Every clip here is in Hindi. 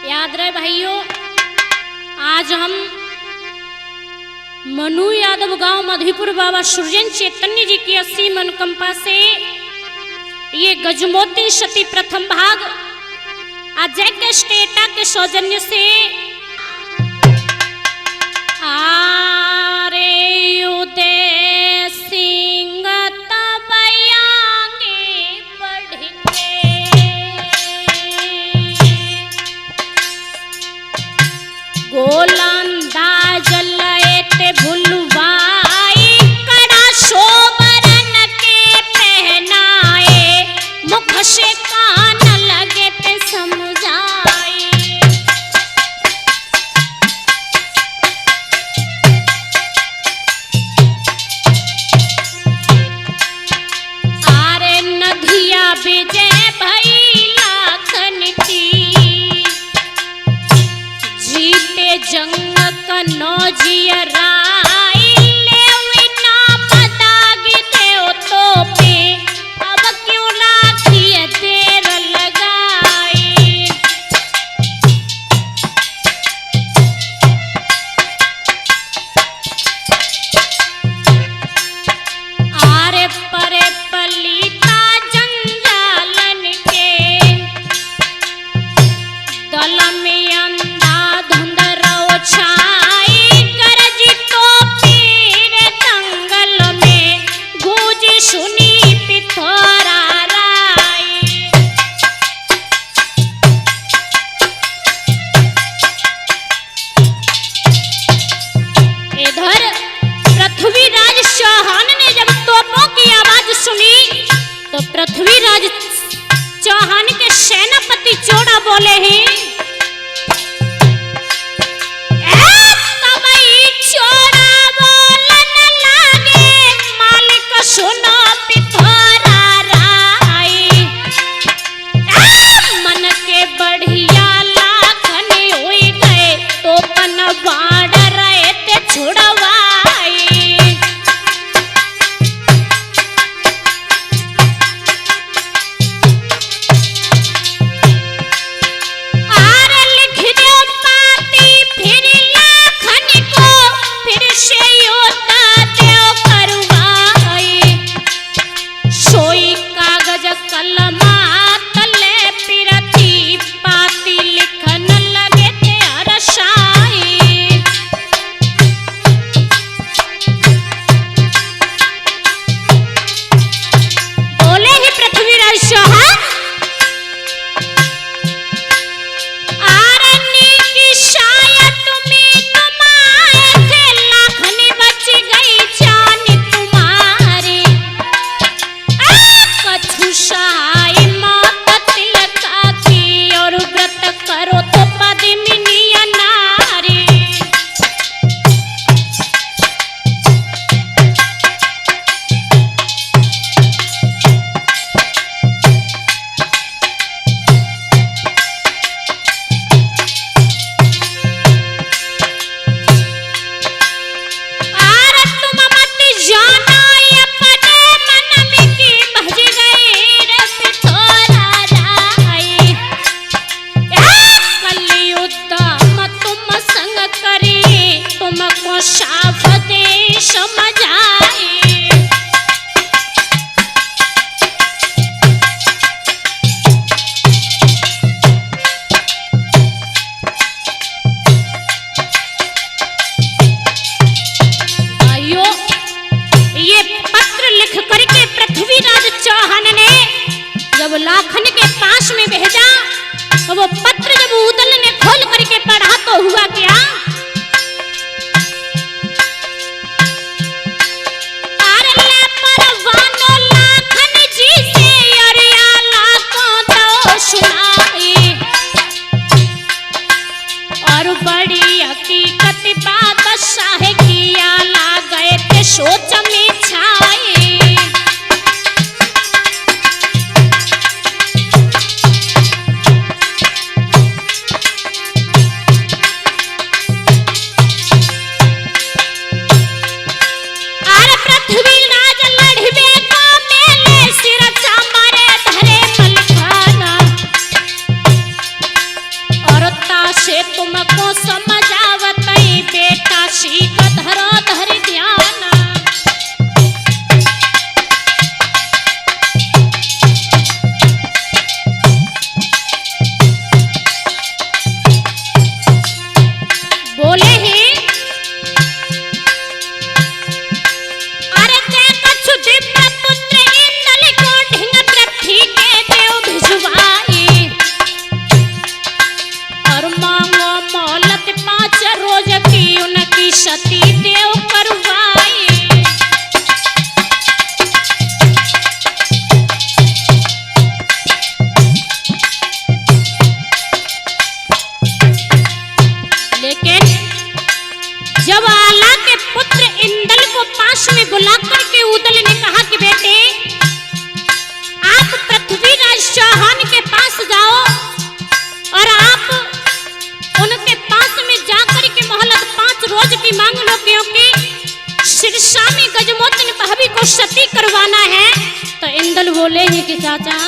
याद रहे भाइयों, आज हम मनु यादव गांव मधुपुर बाबा सुरजन चैतन्य जी की 80 मनोकंपा से ये गजमोती सती प्रथम भाग अजय के स्टेटा के सौजन्य से आरे उदय सिंह तबयांगे बढ़े गोलंदाज लयते भुलवाई कड़ा शोभरन के पहनाए मुख से कान लगे ते समझाए। आरे नदिया विजय भई लाखन की जीते जंग कनो जियराई लेवी नाम दागी देव तो पे अब क्यों लाखी देर लगाई। आरे परे पलीता जंजालन के दल में अंधा धुंध छाई गरजी तो पीर दंगल में गूंज सुनी पिथौरा राई। इधर पृथ्वीराज चौहान ने जब तोपों की आवाज सुनी तो पृथ्वीराज चौहान के सेनापति चोड़ा बोले हैं, सुनो पिथौरा राई मन के बढ़िया लाखन हुई गए तो पन बाढ़ रहे ते छुड़वाई। आरे लिख दो पाती फिर लाखन को फिर से योता देव करवाई। सोई कागज कलमा तले पिरती पाती लिखन लगे थे अरसाई। बोले ही पृथ्वीराज चौहान, आरनी की शायद तुम्हें तुम्हारे थे लाखनी बच गई जान तुम्हारी। कछु सहाय मौत तिलका की और व्रत करो तो पद्मिनी नारी। आर तुम मत जाना ये पदे मन में की भज गई रे पिथौरा राई। कलयुद्ध तुम संग करी तुमको साफ दे समझाई। भाइयों, ये पत्र लिख करके पृथ्वीराज चौहान ने जब लाखन के पास में भेजा तो वो पत्र जब उदल ने खोल करके पढ़ा तो हुआ क्या, अरे ले परवानो लाखन जी से अरिया लाखों तो सुनाई। और बड़ी हकीकत बात शाह किया ला गए थे सोच में छाए। से तुमको समझावत बेटा सीख धरो धर ध्यान। बोले ही अरे कछु दिव्य पुत्र इंद्र को ढिंग पृथ्वी के देव भिजवाए और मांगो मोहलत 5 रोज की उनकी सती देव करवाए। लेकिन जब आला के पुत्र इंदल को पास में बुला करके उदल ने कहा कि बेटे आप पृथ्वीराज चौहान के पास जाओ और आप उनके पास में जाकर के मोहलत 5 रोज की मांग लो, क्योंकि सिरसामी गजमोतन भाभी को सती करवाना है। तो इंदल बोले ही कि चाचा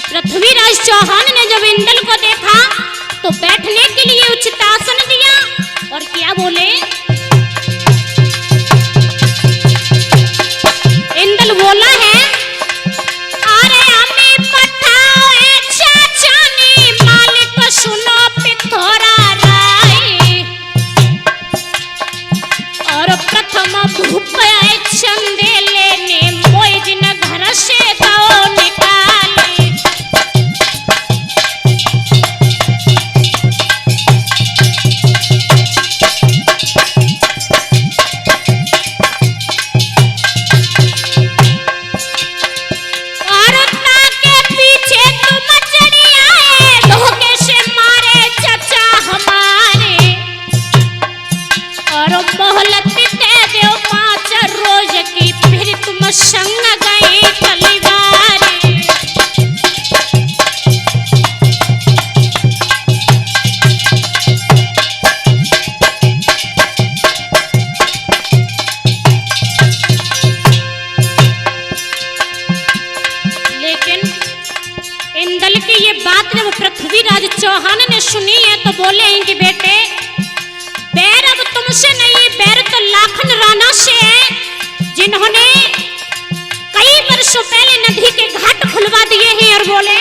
पृथ्वीराज चौहान ने जब इंदल को देखा तो बैठने के लिए उचित आसन दिया और क्या बोले, इंदल बोला है अरे हमें पठाओ ए चाचानी मालिक सुनो पिथोरा राय और प्रथम भूप आए चंदे लेने मोई दिन घर से गाओ निकाले। मोहलत दे दो 5 रोज की, फिर तुम संग गए तलवार। इंदल की ये बात जब पृथ्वीराज चौहान ने सुनी है तो बोले हैं कि बेटे, बैर अब तुमसे नहीं, बैर तो लाखन राणा से है, जिन्होंने कई वर्षों पहले नदी के घाट खुलवा दिए हैं। और बोले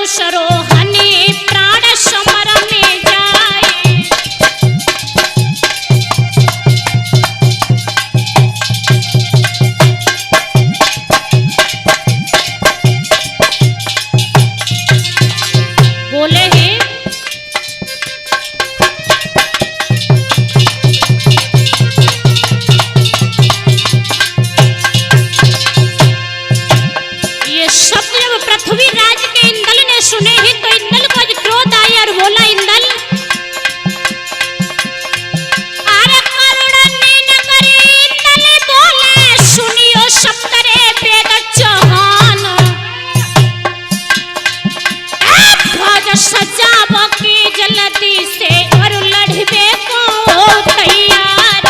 सरोहनी प्राण समर में जाए। बोले हैं ये शब्द जब पृथ्वीराज के इंदल ने सुने ही तो इंदल को क्रोध आया और बोला, इंदल अरे करुणनी नगरी। इंदल बोले सुनियो शब्द रे वेद चौहान, ध्वज सजाव की जल्दी से और लड़बे को तैयार।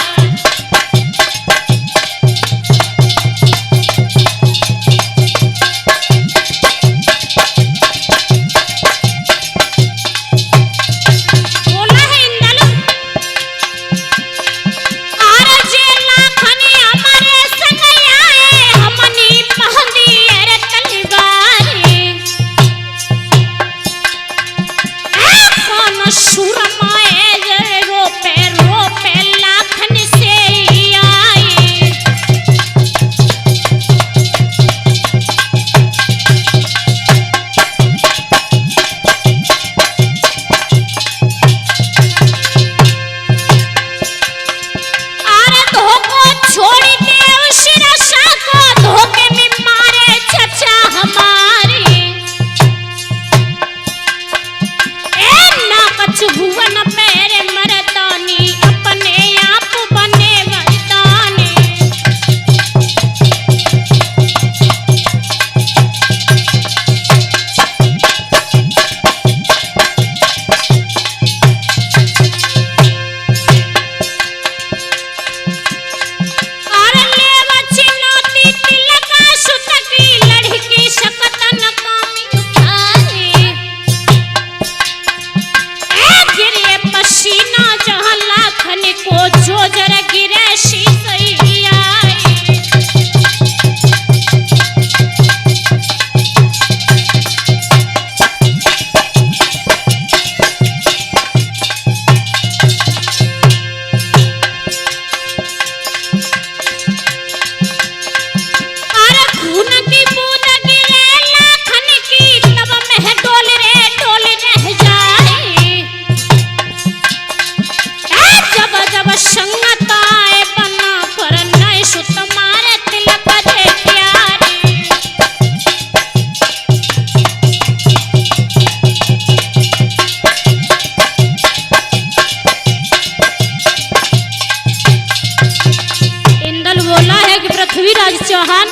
पृथ्वीराज चौहान,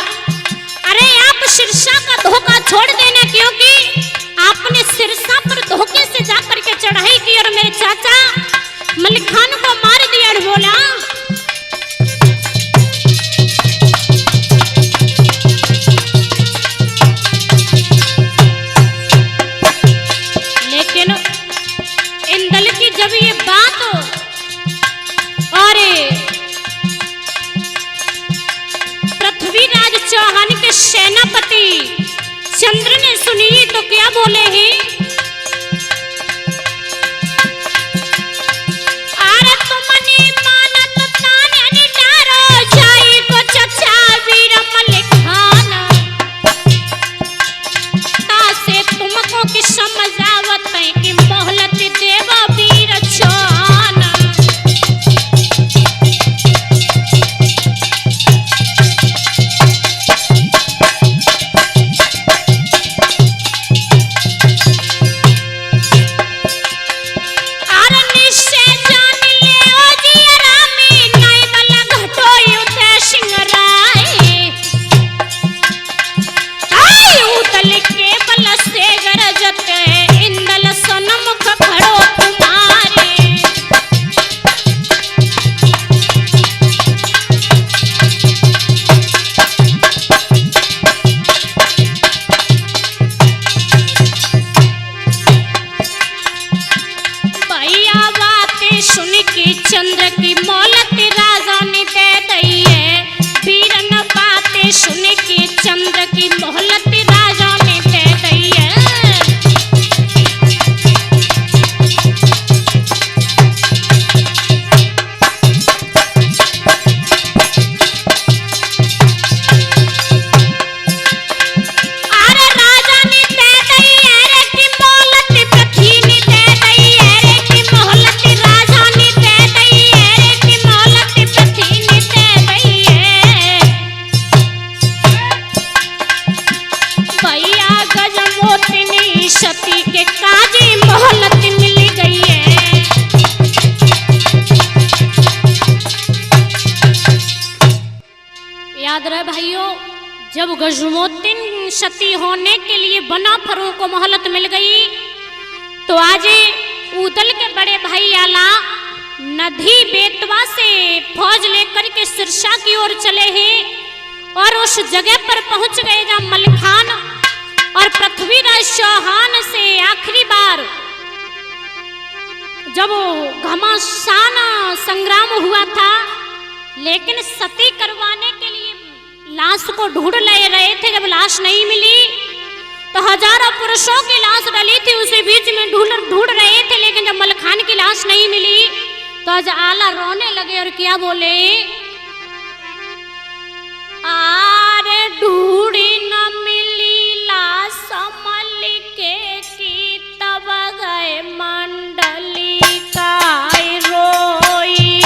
अरे आप सिरसा का धोखा छोड़ देना, क्योंकि आपने सिरसा पर धोखे से जाकर के चढ़ाई की और मेरे चाचा मलिक खान को मार दिया। और बोला लेकिन इंदल की जब ये बात और पृथ्वीराज चौहान के सेनापति चंद्र ने सुनी तो क्या बोले हैं, अरे तुमने मानत ताने निडारो जाई को चचा वीर मलिक खान, तासे तुमको की समझावत है कि मोहलत देव वीर चौहान। भैया बातें सुन के चंद्र की मोहलत राजा ने दे दी है। वीरन बातें सुन के चंद्र की मोहलत राजा ने दे दी है। सती के काजे मोहलत मिल गई है। याद रहे भाइयों, जब गजमोद्दीन सती होने के लिए बना फरों को मोहलत मिल गई तो आज उदल के बड़े भाई आला नदी बेतवा से फौज लेकर के सिरसा की ओर चले हैं और उस जगह पर पहुंच गए जहां मलखान और पृथ्वीराज चौहान से आखिरी बार जब घमासान संग्राम हुआ था, लेकिन सती करवाने के लिए लाश को ढूंढ ले रहे थे। जब लाश नहीं मिली तो हजारों पुरुषों की लाश डली थी, उसी बीच में ढूंढ रहे थे, लेकिन जब मलखान की लाश नहीं मिली तो आज आला रोने लगे और क्या बोले, आरे ढूंढी न मिली मलिके की तब गए मंडली का रोई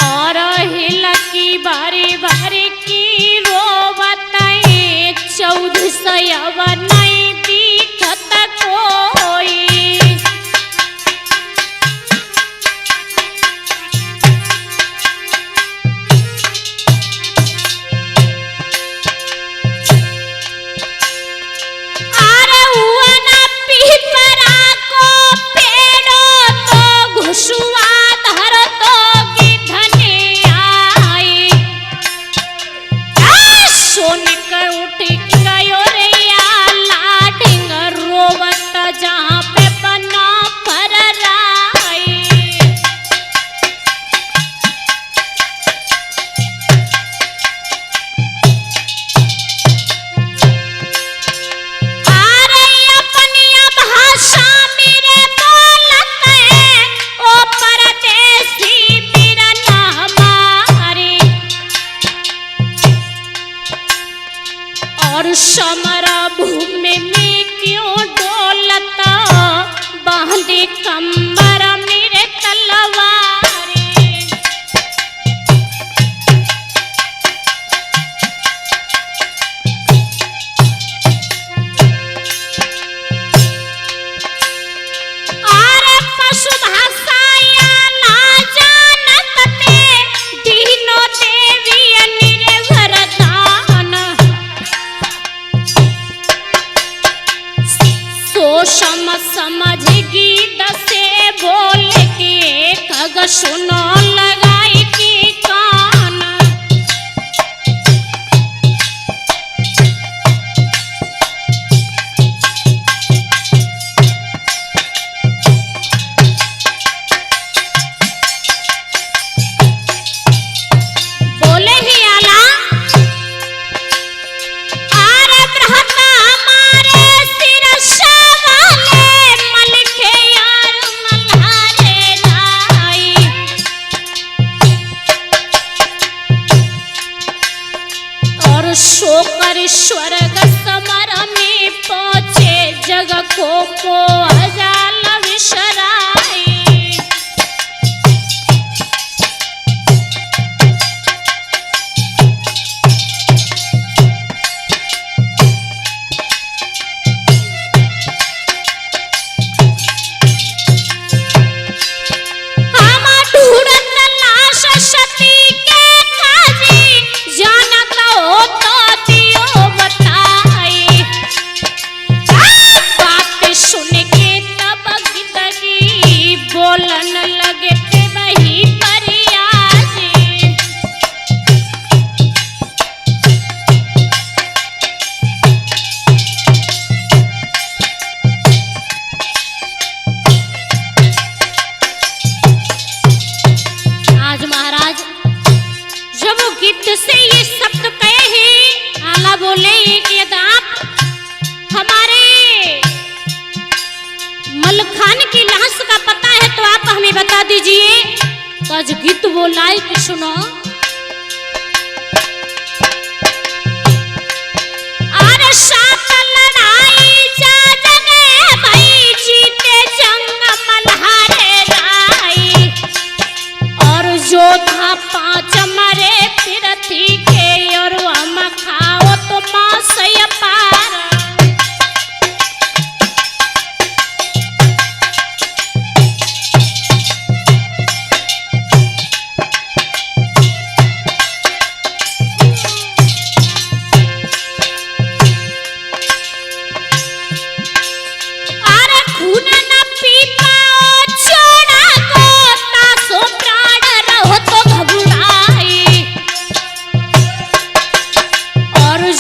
और हिलकी बारी बारी की रोवताए 1400 नहीं दिखत कोई। समरा भूमि में क्यों डोलता बांधे कंबर मेरे तलवारे। आरे पशु भाषाया ना जानत ते दीनो देवी निर्वरदान समझ गीत से बोल के कग सुनो लगाई की कान। बोले ही आला आरे ब्रह्मा हमारे सिर शोकर स्वर्ग समर में पहुंचे जग को मोह जाल विसराई। सुन के महाराज गीत बोलाए कि सुनो। अरे सात लड़ाई जा जगे भाई जीते जंग मल्हारे राई, और योद्धा 5 मरे पृथ्वी के, और हम खाओ तो मांस अपार।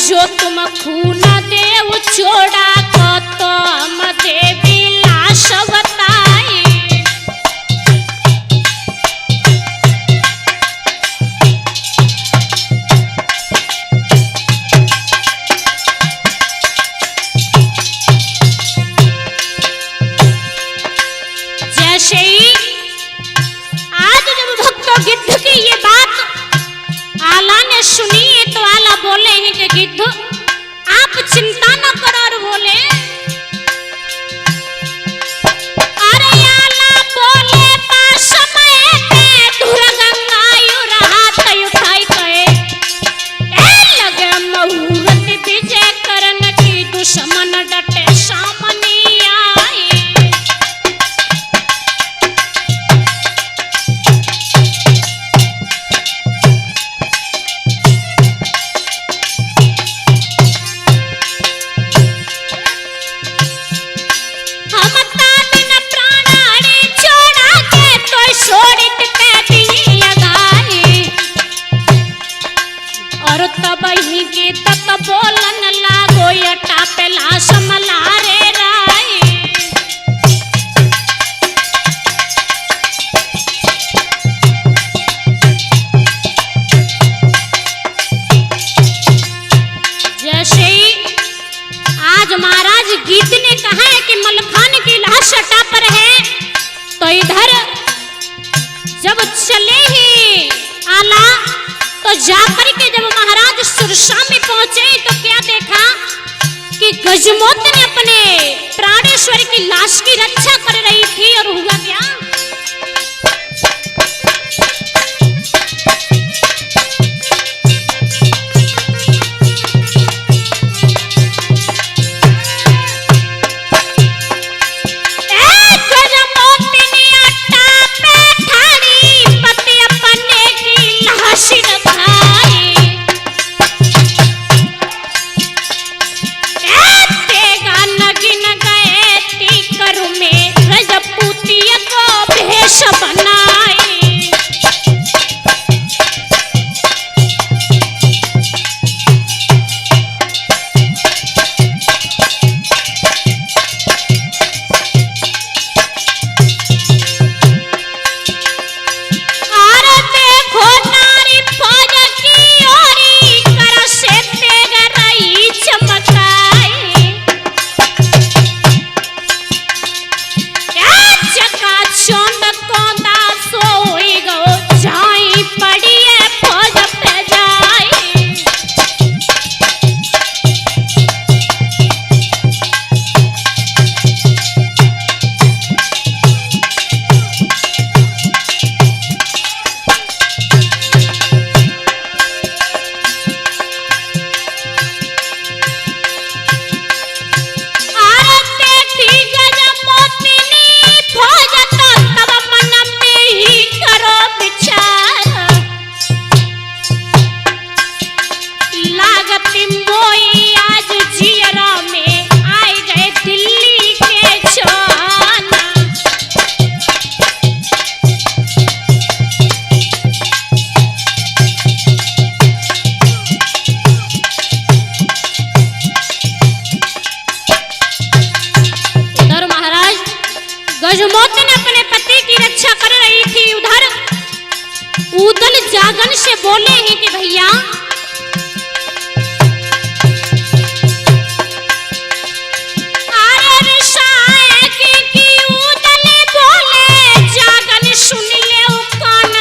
जो तुम खून देव छोड़ा को तो हम देवी लाश बताई। जैसे ही आज जब भक्तों गिद्ध की ये बात आला ने सुनी है तो आला बोले हैं कि गिद्ध आप चिंता न करो, और बोले अरे आला बोले बा समय पे धुर गंगायु रहा तय उठाई कहे, ए लगे मुहूर्त विजय करन की दुश्मन डटे सामने आए। बोलन लागो यटा पे लाश मल्हारे राई। जैसे ही आज महाराज गीत ने कहा है कि मलखान की लाश यटा पर है, तो इधर जब चले ही आला तो जाकर के जब महाराज सुरसा में पहुंचे तो क्या देखा कि गजमोत ने अपने प्राणेश्वर की लाश की रक्षा कर रही थी, और हुआ क्या गजमोत ने अपने पति की रक्षा कर रही थी, उधर उदल जागन से बोले हैं कि भैया की उदल बोले जागन सुन ले कान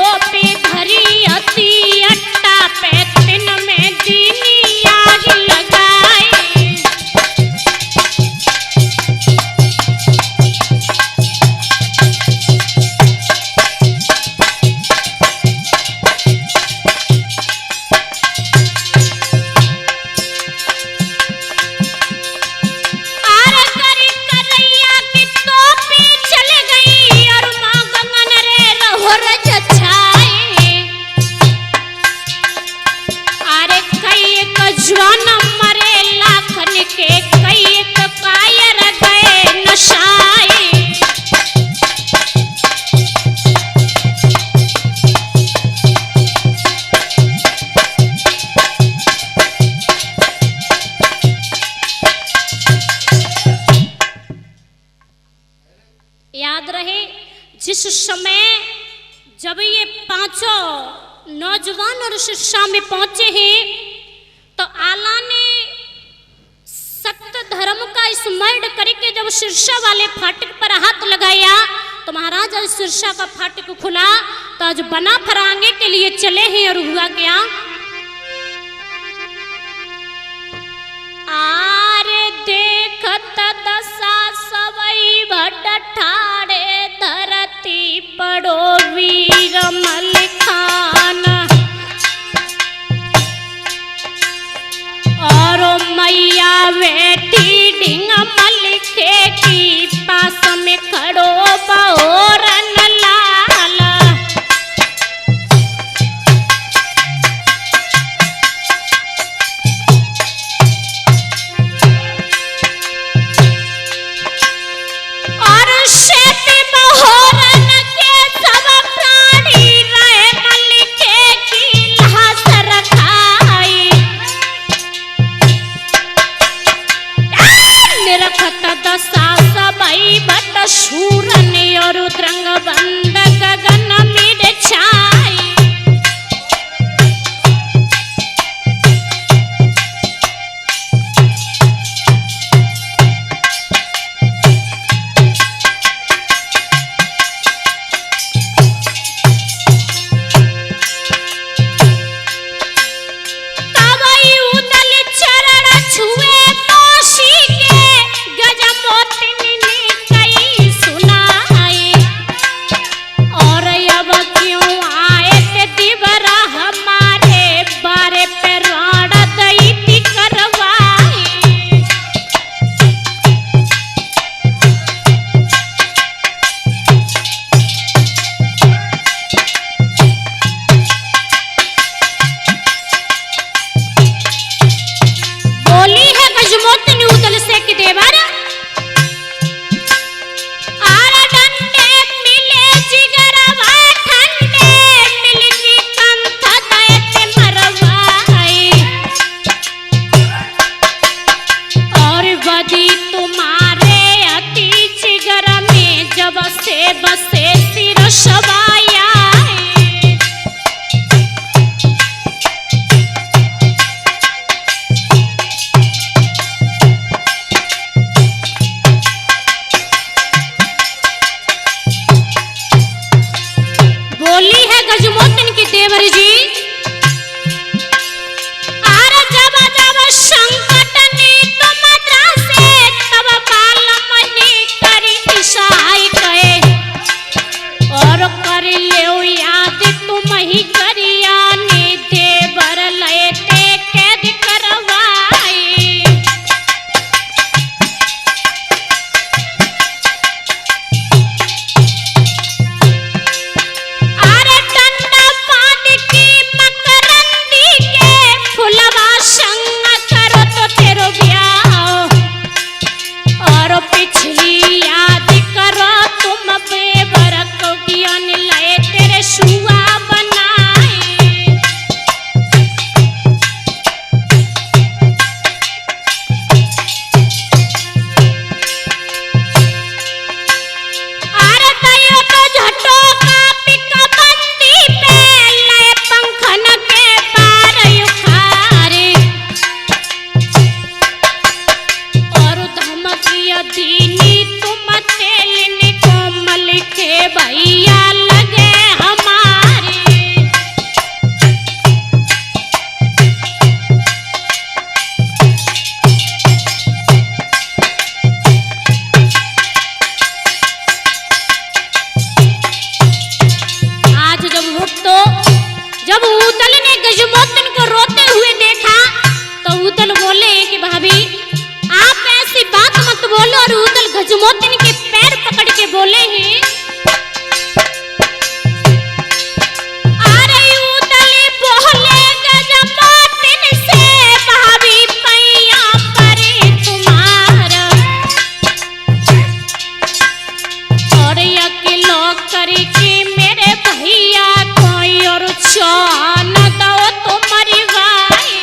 टोपी धरी अति अट्टा पे तिन में दीनी आग लगाए। जवान मरे लाखन के कई एक कायर गए नशाए। याद रहे जिस समय जब ये पांचों नौजवान और शिक्षा में पहुंचे हैं तो आला ने सत्य धर्म का स्मरण करके जब सिरसा वाले फाटक पर हाथ लगाया तो महाराज आज सिरसा का फाटक खुला तो आज बना फरांगे के लिए चले हैं। और हुआ क्या, आरे देखत दशा सबई भट ठाड़े धरती पड़ो वीर मलिखान। और मैया बेटी ढिंग मलिखे की पास में खड़ो बहोरन लाल। और शेती बहोरन के सब प्राणी रहे मलिखे की लाश रखाई। निरखत दशा सबई भट शूरन और उद्रंग बंद गगन मिड छाई। तबई उदल चरण छुए तोशी के गजमोतिनी ने कई सुनाए। और अब क्यों आए थे दिवरा हमारे बारे पे राण दैती करवाए। बोली है गजमोतिनी उदल से कि देवर आरा डंडे मिले जिगरवा ठंडे मिलकी कंठ दैते मरवाई। और बदी तुम्हारे अति जिगर में जब से बसे सिर शवाया। बोली है गजमोतिन की देवर जी, आर जब जब संकट नीत मद्रा से तब बाल मनी करी ईसाई कहे। और कर ले याद तुम ही करिया ने देवर लेते कैद करवाई। आरे डंडा पान की मकरंदी के फुलवा संग करो तो तेरो ब्याह। और पिछली याद करो तुम बेबर को ज्ञान लेते भक्तों, जब ऊदल ने गजमोतन को रोते हुए देखा तो ऊदल बोले कि भाभी आप ऐसी बात मत बोलो। और ऊदल गजमोतन के पैर पकड़ के बोले हैं, अरे ऊदल बोले गजमोतन से भाभी पैया परे तुम्हारा, और अकेलो करके मेरे भैया कोई और चान दो तुम्हारी भाई।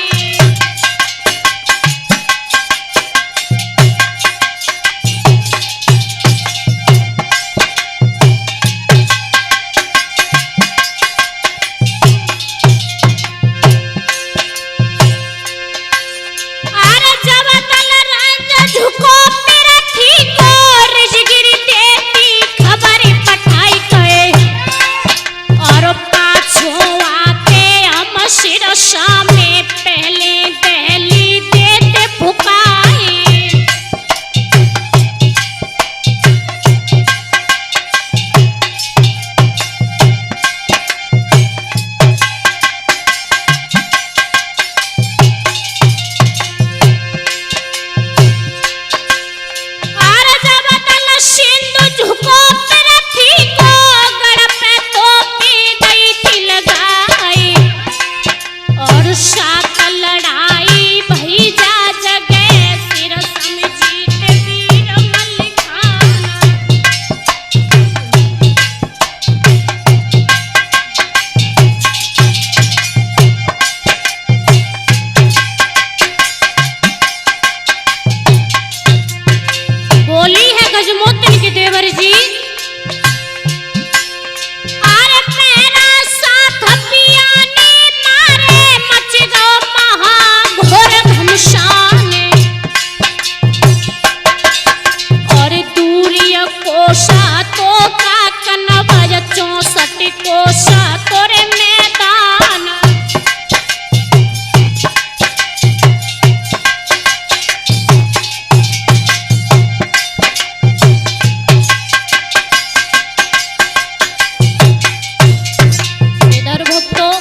अरे जब तल रंग झुको मेरा ठीक और जिगिर देती खबर पठाई गए, और पाछो आके हम सिरसा में पहले दहली देते फुकाए। अरे जब तल सिंधु झुको मेरा ठीक गड़ पे टोपी गई थी लगाई, और साथ लड़ाई भई जा जगे सिर समझीत वीर मलिकाना। बोली है गजमोतन के देवर जी, अरे मेरा साथ पियाने मारे मच गो महा घोर घमसान, और दूरी कोसा तो का कनवा 64 कोसा तोरे मैदान। इधर भक्तों,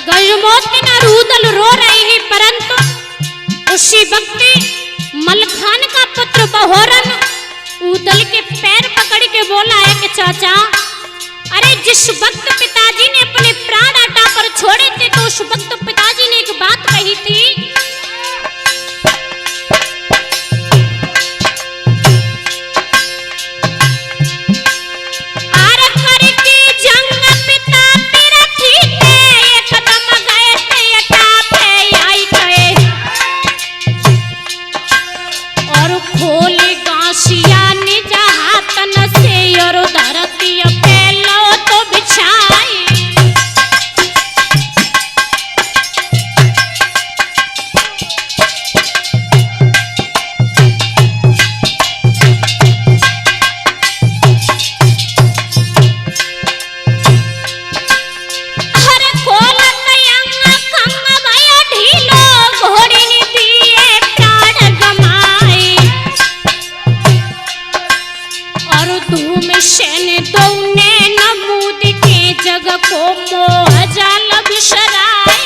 गजमोतन और ऊदल रो रहे हैं, परंतु उसी वक्त मलखान का पुत्र बहोरन ऊदल के पैर पकड़ के बोला है कि चाचा, अरे जिस वक्त पिताजी ने अपने प्राण अटा पर छोड़े थे तो उस वक्त पिताजी ने एक बात कही थी, अरे करके जंग पिता तेरा ठीक है, एक कदम गए थे अटा पे आई गए, और खोले गांसिया निज हाथन से और धरती पे लो तो बिछाई। अरे खोलत यंग खंग भयो ढीलो, घोड़ी ने दिए प्राण गमाए, और धूम सेन दौने नमूद के जग को मोह जाल बिसराए।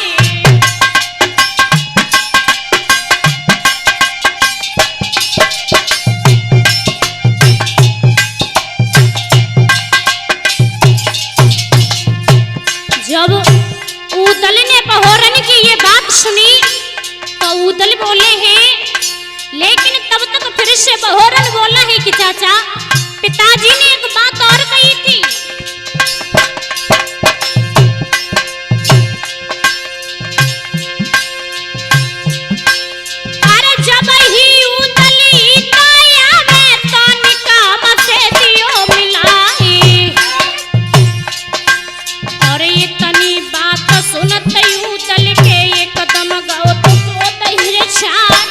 जब ऊदल ने बहोरन की ये बात सुनी तो ऊदल बोले हैं, लेकिन तब तक फिर से बहोरन बोला है कि चाचा पिताजी ने एक बात और कही थी, अरे जब ही ऊदली काया में तो निकाम से दियो मिलाई, और ये तनी बात सुनत ऊदल के एक कदम गओ तो दहिरे छाए।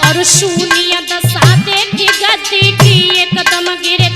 और शून्य दशा देखी गति की एकदम गिर